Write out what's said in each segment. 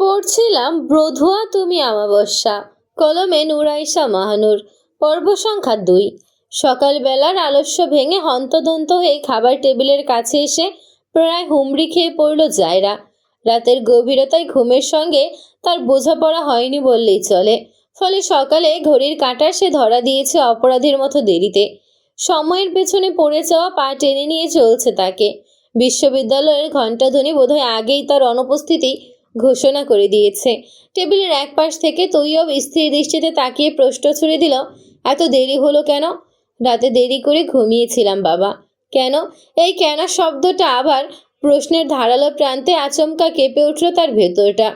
পড়ছিলাম ব্রধুয়া তুমি আমাবস্যা, কলমে নুরাইশা মাহানুর। পর্ব সংখ্যা 2। সকালবেলার আলস্য ভেঙে হন্তদন্ত হয়ে খাবার টেবিলের কাছে এসে প্রায় হুমড়ি খেয়ে পড়ল জায়রা। রাতের গভীরতায় ঘুমের সঙ্গে তার বোঝাপড়া হয়নি বললেই চলে। ফলে সকালে ঘড়ির কাঁটা সে ধরা দিয়েছে অপরাধীর মতো দেরিতে। সময়ের পেছনে পড়ে যাওয়া পা টেনে নিয়ে চলছে তাকে। বিশ্ববিদ্যালয়ের ঘণ্টাধ্বনি বোধহয় আগেই তার অনুপস্থিতি ঘোষণা করে দিয়েছে। টেবিলের এক পাশ থেকে তৈয়ব স্থির দৃষ্টিতে তাকিয়ে প্রশ্ন ছুড়ে দিল, এত দেরি হলো কেন? রাতে দেরি করে ঘুমিয়েছিলাম বাবা। কেন? এই কেন শব্দটা আবার প্রশ্নের ধারালো প্রান্তে আচমকা কেঁপে উঠল তার ভেতরটা।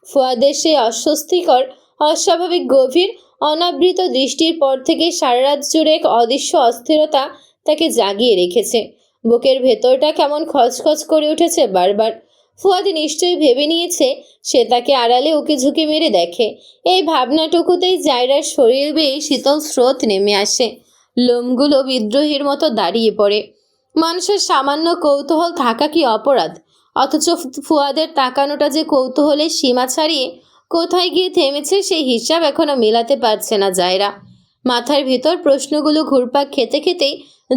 ফুয়াদের সেই অস্বস্তিকর, অস্বাভাবিক গভীর অনাবৃত দৃষ্টির পর থেকে সারা রাত জুড়ে এক অদৃশ্য অস্থিরতা তাকে জাগিয়ে রেখেছে। বুকের ভেতরটা কেমন খচখচ করে উঠেছে বারবার। ফুয়াদ নিশ্চয়ই ভেবে নিয়েছে সে তাকে আড়ালে উকি ঝুঁকি মেরে দেখে। এই ভাবনাটুকুতেই জায়রার শরীর বেয়ে শীতল স্রোত নেমে আসে। লোমগুলো বিদ্রোহীর মতো দাঁড়িয়ে পড়ে। মানুষের সামান্য কৌতূহল থাকা কি অপরাধ? অথচ ফুয়াদের তাকানোটা যে কৌতূহলের সীমা ছাড়িয়ে কোথায় গিয়ে থেমেছে সেই হিসাব এখনো মেলাতে পারছে না জায়রা। মাথার ভিতর প্রশ্নগুলো ঘুরপাক খেতে খেতেই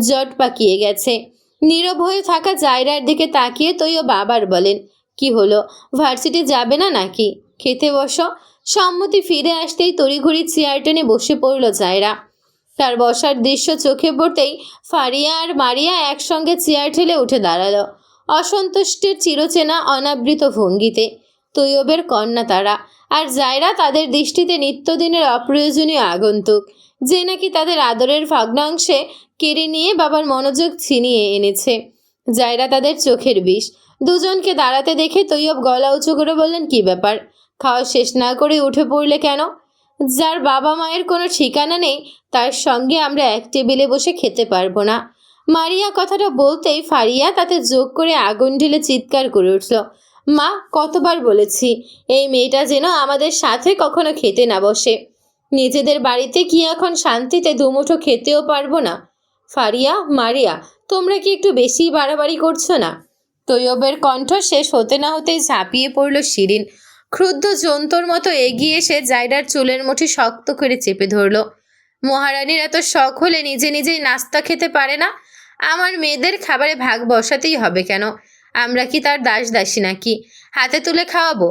জট পাকিয়ে গেছে। নীরব হয়ে থাকা জায়রার দিকে তাকিয়ে তৈয়ব আবার বলেন, কি হলো, ভার্সিটি যাবে না নাকি? খেতে বসো। সম্মতি ফিরে আসতেই তড়িঘড়ি চেয়ার টেনে বসে পড়ল জায়রা। তার বসার দৃশ্য চোখে পড়তেই ফারিয়া আর মারিয়া একসঙ্গে চেয়ার ঠেলে উঠে দাঁড়ালো, অসন্তুষ্টের চিরচেনা অনাবৃত ভঙ্গিতে। তৈয়বের কন্যা তারা, আর জায়রা তাদের দৃষ্টিতে নিত্যদিনের অপ্রয়োজনীয় আগন্তুক, যে নাকি তাদের আদরের ভগ্নাংশে কেড়ে নিয়ে বাবার মনোযোগ ছিনিয়ে এনেছে। জায়রা তাদের চোখের বিষ। দুজনকে দাঁড়াতে দেখে তৈয়ব গলা উঁচু করে বললেন, কি ব্যাপার? খাওয়া শেষ না করে উঠে পড়লে কেন? যার বাবা মায়ের কোনো ঠিকানা নেই তার সঙ্গে আমরা এক টেবিলে বসে খেতে পারবো না। মারিয়া কথাটা বলতেই ফারিয়া তাতে যোগ করে আগুন ঢেলে চিৎকার করে উঠল, মা, কতবার বলেছি এই মেয়েটা যেন আমাদের সাথে কখনো খেতে না বসে। নিজেদের বাড়িতে কি এখন শান্তিতে দুমুঠো খেতেও পারবো না? ফারিয়া, মারিয়া, তোমরা কি একটু বেশি বাড়াবাড়ি করছো না? তৈয়বের কণ্ঠ শেষ হতে না হতেই ঝাঁপিয়ে পড়ল শিরিন। ক্ষুব্ধ জন্তুর মতো এগিয়ে এসে জায়রার চুলের মুঠি শক্ত করে চেপে ধরল। মহারানীর এত শখ হলে নিজে নিজেই নাস্তা খেতে পারে না? আমার মেয়েদের খাবারে ভাগ বসাতেই হবে কেন? আমরা কি তার দাস দাসী নাকি? হাতে তুলে খাওয়াবো?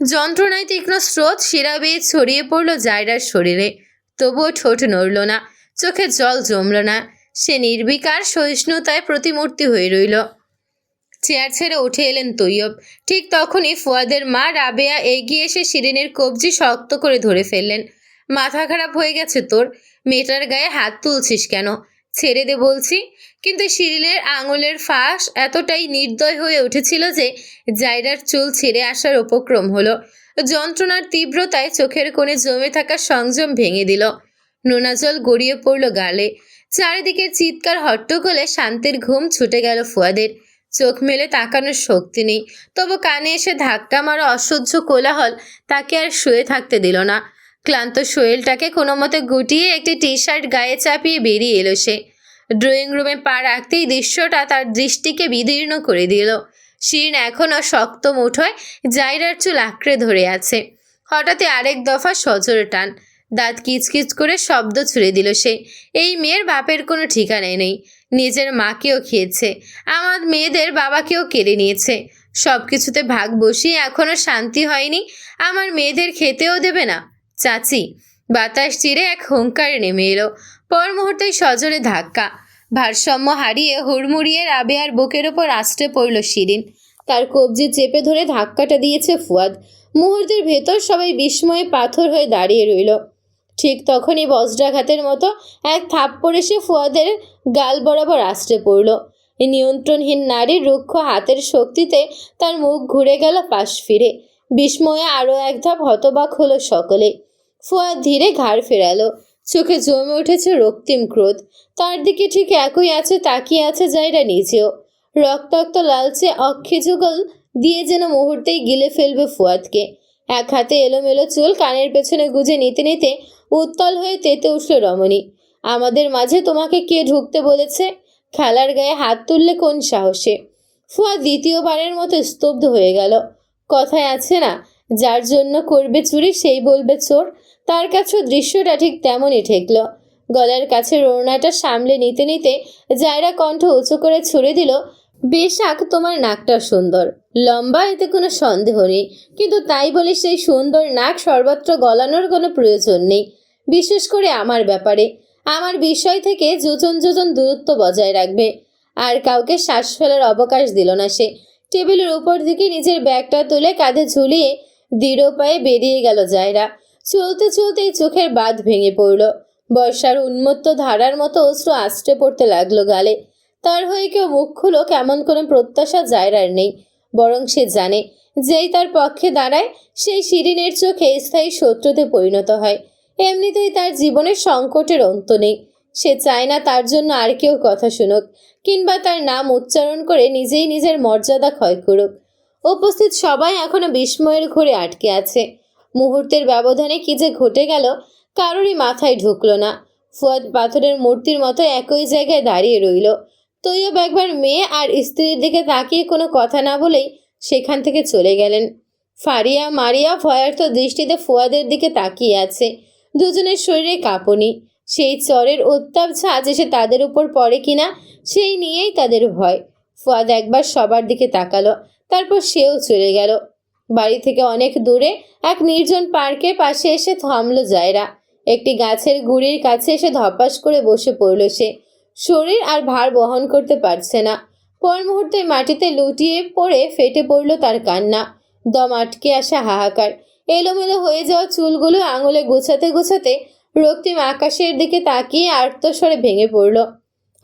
যন্ত্রণায় তীক্ষ্ণ স্রোত শিরা বেয়ে ছড়িয়ে পড়ল জায়রার শরীরে। তবুও ঠোঁট নড়ল না, চোখে জল জমল না। সে নির্বিকার সহিষ্ণুতায় প্রতিমূর্তি হয়ে রইল। চেয়ার ছেড়ে উঠে এলেন তৈয়ব। ঠিক তখনই ফুয়াদের মা রাবেয়া এগিয়ে এসে শিরিনের কবজি শক্ত করে ধরে ফেললেন। মাথা খারাপ হয়ে গেছে তোর? মেয়েটার গায়ে হাত তুলছিস কেন? ছেড়ে দে বলছি। কিন্তু শিরিনের আঙুলের ফাঁস এতটাই নির্দয় হয়ে উঠেছিল যে জায়রার চুল ছিঁড়ে আসার উপক্রম হলো। যন্ত্রণার তীব্রতায় চোখের কোণে জমে থাকা সংযম ভেঙে দিল। নোনা জল গড়িয়ে পড়ল গালে। চারিদিকের চিৎকার হট্টগোলে শান্তির ঘুম ছুটে গেল ফুয়াদের। চোখ মেলে তাকানোর শক্তি নেই, তবু কানে এসে ধাক্কা মারা অসহ্য কোলাহল তাকে আর শুয়ে থাকতে দিল না। ক্লান্ত শরীরটাকে কোনো মতে গুটিয়ে একটি টি শার্ট গায়ে চাপিয়ে বেরিয়ে এলো সে। ড্রয়িং রুমে পা রাখতেই দৃশ্যটা তার দৃষ্টিকে বিদীর্ণ করে দিল। শিরিন এখনও শক্ত মুঠোয় জায়রার চুল আঁকড়ে ধরে আছে। হঠাৎই আরেক দফা সজোরে টান। দাঁত কিচকিচ করে শব্দ ছুড়ে দিল সে। এই মেয়ের বাপের কোনো ঠিকানাই নেই। নিজের মাকেও খেয়েছে, আমার মেয়েদের বাবাকেও কেড়ে নিয়েছে। সব কিছুতে ভাগ বসিয়ে এখনো শান্তি হয়নি। আমার মেয়েদের খেতেও দেবে না? চাচি! বাতাস চিরে এক হুঙ্কারে নেমে এলো। পর মুহূর্তেই সজোরে ধাক্কা। ভারসাম্য হারিয়ে হুড়মুড়িয়ে রাবেয়ার বুকের ওপর আছড়ে পড়ল শিরিন। তার কবজি চেপে ধরে ধাক্কাটা দিয়েছে ফুয়াদ। মুহূর্তের ভেতর সবাই বিস্ময়ে পাথর হয়ে দাঁড়িয়ে রইল। ঠিক তখনই বজ্রাঘাতের মতো এক থাপ্পড় এসে ফুয়াদের গাল বরাবর আছড়ে পড়ল। নিয়ন্ত্রণহীন নারীর রুক্ষ হাতের শক্তিতে তার মুখ ঘুরে গেল পাশ ফিরে। বিস্ময়ে আরও এক ধাপ হতবাক হলো সকলে। ফুয়াদ ধীরে ঘাড় ফেরালো। চোখে জমে উঠেছে রক্তিম ক্রোধ। তার দিকে ঠিক একই আছে তাকিয়ে আছে জায়রা নিজেও। রক্তাক্ত লালচে অক্ষি যুগল দিয়ে যেন মুহূর্তেই গিলে ফেলবে ফুয়াদকে। এক হাতে এলোমেলো চুল কানের পেছনে গুজে নিতে নিতে উত্তল হয়ে তেতে উঠল রমণী। আমাদের মাঝে তোমাকে কে ঢুকতে বলেছে? খেলার গায়ে হাত তুললে কোন সাহসে? ফুয়াদ দ্বিতীয়বারের মতো স্তব্ধ হয়ে গেল। কথায় আছে না, যার জন্য করবে চুরি সেই বলবে চোর। তার কাছেও দৃশ্যটা ঠিক তেমনই ঠেকল। গলার কাছে ওড়নাটা সামলে নিতে নিতে জায়রা কণ্ঠ উঁচু করে ছুড়ে দিল, বেশাক তোমার নাকটা সুন্দর, লম্বা, এতে কোনো সন্দেহ নেই, কিন্তু তাই বলে সেই সুন্দর নাক সর্বত্র গলানোর কোনো প্রয়োজন নেই। বিশেষ করে আমার ব্যাপারে, আমার বিষয় থেকে যোজন যোজন দূরত্ব বজায় রাখবে। আর কাউকে শ্বাস ফেলার অবকাশ দিল না সে। টেবিলের উপর দিকে নিজের ব্যাগটা তুলে কাঁধে ঝুলিয়ে দৃঢ় পায়ে বেরিয়ে গেল জায়রা। চলতে চলতেই চোখের বাঁধ ভেঙে পড়ল। বর্ষার উন্মত্ত ধারার মতো অশ্রু আছড়ে পড়তে লাগলো গালে। তার হয়ে কেউ মুখ খুলো কেমন কোনো প্রত্যাশা জায়রার নেই, বরং সে জানে যেই তার পক্ষে দাঁড়ায় সেই শিরিনের চোখে স্থায়ী শত্রুতে পরিণত হয়। এমনিতেই তার জীবনের সংকটের অন্ত নেই। সে চায় না তার জন্য আর কেউ কথা শুনুক, কিংবা তার নাম উচ্চারণ করে নিজেই নিজের মর্যাদা ক্ষয় করুক। উপস্থিত সবাই এখনো বিস্ময়ের ঘোরে আটকে আছে। মুহূর্তের ব্যবধানে কি যে ঘটে গেল কারোরই মাথায় ঢুকলো না। ফুয়াদ পাথরের মূর্তির মতো একই জায়গায় দাঁড়িয়ে রইল। তৈয়ব একবার মেয়ে আর স্ত্রীর দিকে তাকিয়ে কোনো কথা না বলেই সেখান থেকে চলে গেলেন। ফারিয়া মারিয়া ভয়ার্থ দৃষ্টিতে ফুয়াদের দিকে তাকিয়ে আছে। দুজনের শরীরে কাঁপুনি। সেই চরের উত্তাপ ঝাঁজ এসে তাদের উপর পড়ে কিনা সেই নিয়েই তাদের ভয়। ফুয়াদ একবার সবার দিকে তাকালো, তারপর সেও চলে গেল। বাড়ি থেকে অনেক দূরে এক নির্জন পার্কের পাশে এসে থামলো জায়রা। একটি গাছের গুড়ির কাছে এসে ধপাস করে বসে পড়ল সে। শরীর আর ভার বহন করতে পারছে না। পর মুহূর্তে মাটিতে লুটিয়ে পড়ে ফেটে পড়ল তার কান্না। দম আটকে আসা হাহাকার। এলোমেলো হয়ে যাওয়া চুলগুলো আঙুলে গোছাতে গোছাতে রক্তিম আকাশের দিকে তাকিয়ে আর্তস্বরে ভেঙে পড়ল।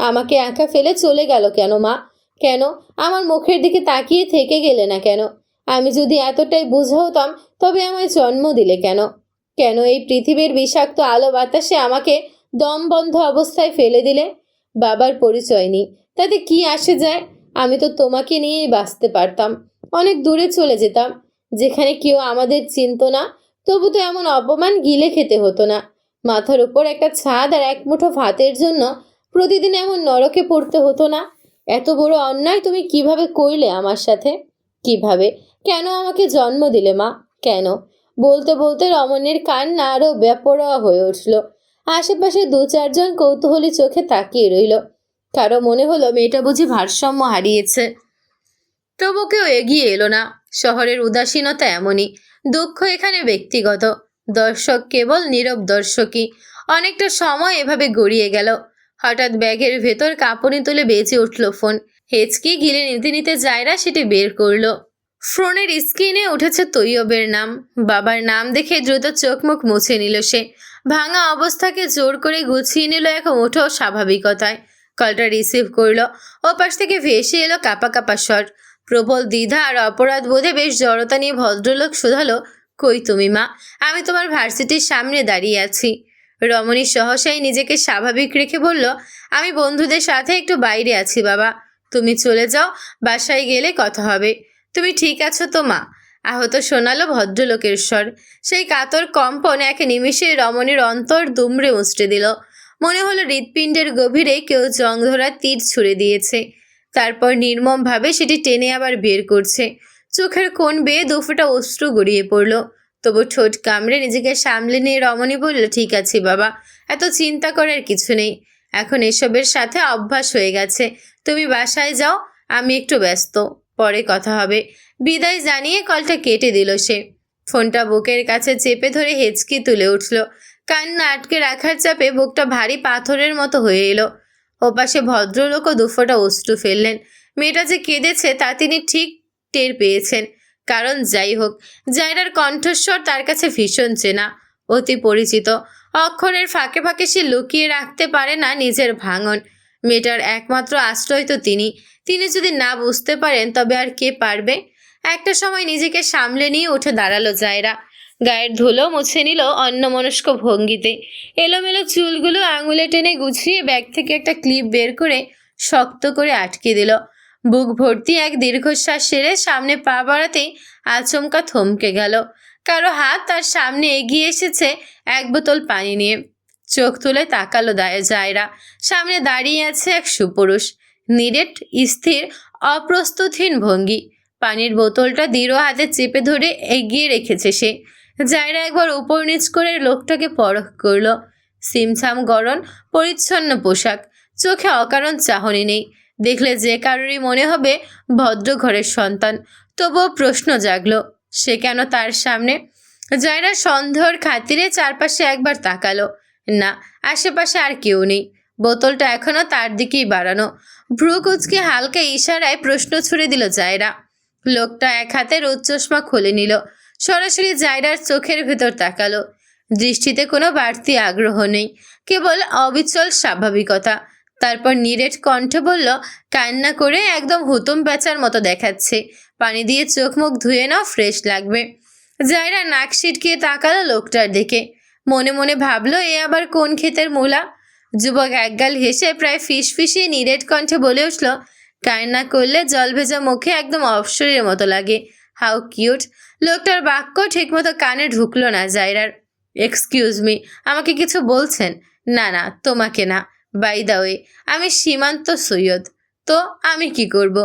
আমাকে একা ফেলে চলে গেল কেন মা? কেন আমার মুখের দিকে তাকিয়ে থেকে গেলে না কেন? আমি যদি এতটাই বুঝা হতাম তবে আমায় জন্ম দিলে কেন? কেন এই পৃথিবীর বিষাক্ত আলো বাতাসে আমাকে দম বন্ধ অবস্থায় ফেলে দিলে? বাবার পরিচয় নেই, তাতে কি আসে যায়? আমি তো তোমাকে নিয়েই বাঁচতে পারতাম। অনেক দূরে চলে যেতাম, যেখানে কেউ আমাদের চিনত না। তবু তো এমন অপমান গিলে খেতে হতো না। মাথার উপর একটা ছাদ আর এক মুঠো ভাতের জন্য প্রতিদিন এমন নরকে পড়তে হতো না। এত বড় অন্যায় তুমি কিভাবে করলে আমার সাথে? কিভাবে? কেন আমাকে জন্ম দিলে মা? কেন? বলতে বলতে রমণীর কান্না আরো বেপরোয়া হয়ে উঠল। আশেপাশে দু চারজন কৌতূহলী চোখে তাকিয়ে রইল। কারো মনে হলো মেয়েটা বুঝি ভারসাম্য হারিয়েছে। তবু কেউ এগিয়ে এলো না। শহরের উদাসীনতা এমনই। দুঃখ এখানে ব্যক্তিগত, দর্শক কেবল নীরব দর্শকই। অনেকটা সময় এভাবে গড়িয়ে গেল। হঠাৎ ব্যাগের ভেতর কাঁপুনি তুলে বেজে উঠল ফোন। হেঁচকি গিলে নিতে নিতে জায়রা সেটি বের করলো। ফোনের স্ক্রিনে উঠেছে তৈয়বের নাম। বাবার নাম দেখে দ্রুত চোখ মুখ মুছে নিল সে। ভাঙা অবস্থাকে জোর করে গুছিয়ে নিল এক মুঠো স্বাভাবিকতায়। কলটা রিসিভ করলো। ওপাশ থেকে ভেসে এলো কাপা কাপা স্বর। প্রবল দ্বিধা আর অপরাধ বোধে বেশ জড়তা নিয়ে ভদ্রলোক শুধালো, কই তুমি মা? আমি তোমার ভার্সিটির সামনে দাঁড়িয়ে আছি। রমণী সহসাই নিজেকে স্বাভাবিক রেখে বলল, আমি বন্ধুদের সাথে একটু বাইরে আছি বাবা। তুমি চলে যাও, বাসায় গেলে কথা হবে। তুমি ঠিক আছো তো মা? আহত শোনালো ভদ্রলোকের স্বর। সেই কাতর কম্পন এক নিমিষে রমণীর অন্তর দুমড়ে মুচড়ে দিল। মনে হলো হৃৎপিণ্ডের গভীরে কেউ জং ধরা তীর ছুঁড়ে দিয়েছে। তারপর নির্মমভাবে সেটি টেনে আবার বের করছে। চোখের কোণ বেয়ে দুফোঁটা অশ্রু গড়িয়ে পড়ল। তবু ঠোঁট কামড়ে নিজেকে সামলে নিয়ে রমণী বলল, ঠিক আছে বাবা, এত চিন্তা করার কিছু নেই। এখন এসবের সাথে অভ্যাস হয়ে গেছে। তুমি বাসায় যাও, আমি একটু ব্যস্ত, পরে কথা হবে। বিদায় জানিয়ে কলটা কেটে দিল সে। ফোনটা বুকের কাছে চেপে ধরে হেঁচকি তুলে উঠল। কান্না আটকে রাখার চাপে বুকটা ভারী পাথরের মতো হয়ে এলো। ওপাশে ভদ্রলোকও দুফোঁটা অশ্রু ফেললেন। মেয়েটা যে কেঁদেছে তা তিনি ঠিক টের পেয়েছেন। কারণ যাই হোক, জায়রার কণ্ঠস্বর তার কাছে ভীষণ চেনা, অতি পরিচিত। অক্ষরের ফাঁকে ফাঁকে সে লুকিয়ে রাখতে পারে না নিজের ভাঙন। মেয়েটার একমাত্র আশ্রয় তো তিনি। তিনি যদি না বুঝতে পারেন তবে আর কে পারবে? একটা সময় নিজেকে সামলে নিয়ে উঠে দাঁড়ালো জায়রা। গায়ের ধুলো মুছে নিল অন্যমনস্ক ভঙ্গিতে। এলোমেলো চুলগুলো আঙুলে টেনে গুছিয়ে ব্যাগ থেকে একটা ক্লিপ বের করে শক্ত করে আটকে দিল। বুক ভর্তি এক দীর্ঘশ্বাস সেরে সামনে পা বাড়াতেই আচমকা থমকে গেল। কারো হাত তার সামনে এগিয়ে এসেছে এক বোতল পানি নিয়ে। চোখ তুলে তাকালো জায়রা। সামনে দাঁড়িয়ে আছে এক সুপুরুষ। নিরেট, স্থির, অপ্রস্তুতহীন ভঙ্গি। পানির বোতলটা দৃঢ় হাতে চেপে ধরে এগিয়ে রেখেছে সে। জায়রা একবার উপর নিচ করে লোকটাকে পরখ করলো। সিমছাম গড়ন, পরিচ্ছন্ন পোশাক, চোখে অকারণ চাহনি নেই। দেখলে যে কারোরই মনে হবে ভদ্র ঘরের সন্তান। তবুও প্রশ্ন জাগলো, সে কেন তার সামনে? জায়রা সন্দেহর খাতিরে চারপাশে একবার তাকালো। না, আশেপাশে আর কেউ নেই। বোতলটা এখনো তার দিকেই বাড়ানো। ভ্রু কুচকে হালকা ইশারায় প্রশ্ন ছুড়ে দিল জায়রা। লোকটা এক হাতে রোদ চশমা খুলে নিল, সরাসরি জায়রার চোখের ভেতর তাকালো। দৃষ্টিতে কোনো বাড়তি আগ্রহ নেই, কেবল অবিচল স্বাভাবিকতা। তারপর নিরেট কণ্ঠে বলল, কান্না করে একদম হুতুম প্যাঁচার মতো দেখাচ্ছে, পানি দিয়ে চোখ মুখ ধুয়ে নাও, ফ্রেশ লাগবে। জায়রা নাক সিটকিয়ে তাকালো লোকটার দিকে। মনে মনে ভাবলো, এ আবার কোন ক্ষেতের মূলা? যুবক একগাল হেসে প্রায় ফিসফিসিয়ে নিরেট কণ্ঠে বলে উঠল, কান্না করলে জল ভেজা মুখে একদম অপসরের মতো লাগে। How cute. লোকটার বাক্য ঠিকমতো কানে ঢুকলো না জায়রার। এক্সকিউজ মি, আমাকে কিছু বলছেন? না না, তোমাকে না। বাই দা ওয়ে, আমি সীমান্ত সৈয়দ। তো আমি কি করব?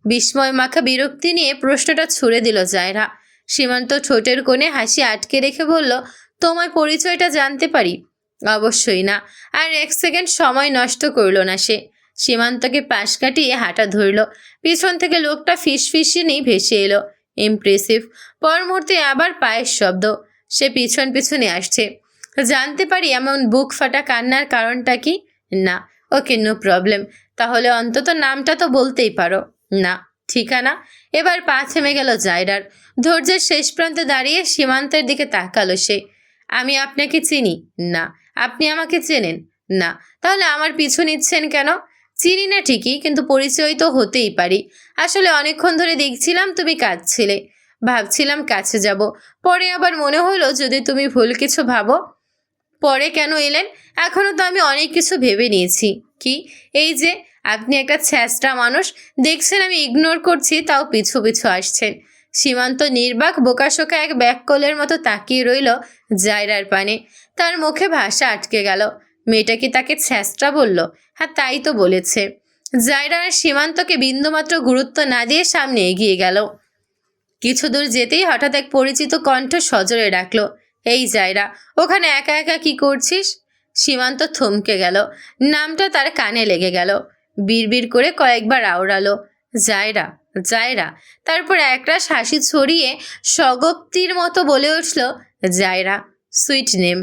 বিস্ময় মাখা বিরক্তি নিয়ে প্রশ্নটা ছুড়ে দিল জায়রা। সীমান্ত ঠোঁটের কোণে হাসি আটকে রেখে বলল, তোমার পরিচয়টা জানতে পারি? অবশ্যই না। আর এক সেকেন্ড সময় নষ্ট করল না সে। সীমান্তকে পাশ কাটিয়ে হাঁটা ধরল। পিছন থেকে লোকটা ফিসফিসিয়ে নিয়ে ভেসে এলো। ইমপ্রেসিভ। পর মুহূর্তে আবার পায়ের শব্দ। সে পিছন পিছনে আসছে। জানতে পারি এমন বুক ফাটা কান্নার কারণটা কি? না। ওকে, নো প্রবলেম। তাহলে অন্তত নামটা তো বলতেই পারো। না। ঠিকানা? এবার পা থেমে গেল জায়রার। ধৈর্যের শেষ প্রান্তে দাঁড়িয়ে সীমান্তের দিকে তাকালো সে। আমি আপনাকে চিনি? না। আপনি আমাকে চেনেন? না। তাহলে আমার পিছু নিচ্ছেন কেন? চিনি না ঠিকই, কিন্তু পরিচয় তো হতেই পারি। আসলে অনেকক্ষণ ধরে দেখছিলাম তুমি কাঁদছিলে। ভাবছিলাম কাছে যাব। পরে আবার মনে হলো যদি তুমি ভুল কিছু ভাবো। পরে কেন এলেন? এখনও তো আমি অনেক কিছু ভেবে নিয়েছি। কি? এই যে আপনি একটা ছ্যাঁচড়া মানুষ, দেখছেন আমি ইগনোর করছি, তাও পিছু পিছু আসছেন। সীমান্ত নির্বাক বোকাশোকা এক ব্যাককলের মতো তাকিয়ে রইল জায়রার পানে। তার মুখে ভাষা আটকে গেল। মেয়েটা কি তাকে ছ্যাঁচড়া বলল? হ্যাঁ, তাই তো বলেছে। জায়রা আর সীমান্তকে বিন্দুমাত্র গুরুত্ব না দিয়ে সামনে এগিয়ে গেল। কিছু দূর যেতেই হঠাৎ এক পরিচিত কণ্ঠ সজোরে ডাকলো, এই জায়রা, ওখানে একা একা কি করছিস? সীমান্ত থমকে গেল। নামটা তার কানে লেগে গেল। বিড়বিড় করে কয়েকবার আওড়ালো, জায়রা, জায়রা। তারপর একরাশ হাসি ছড়িয়ে স্বগক্তির মতো বলে উঠল, জায়রা, সুইট নেম।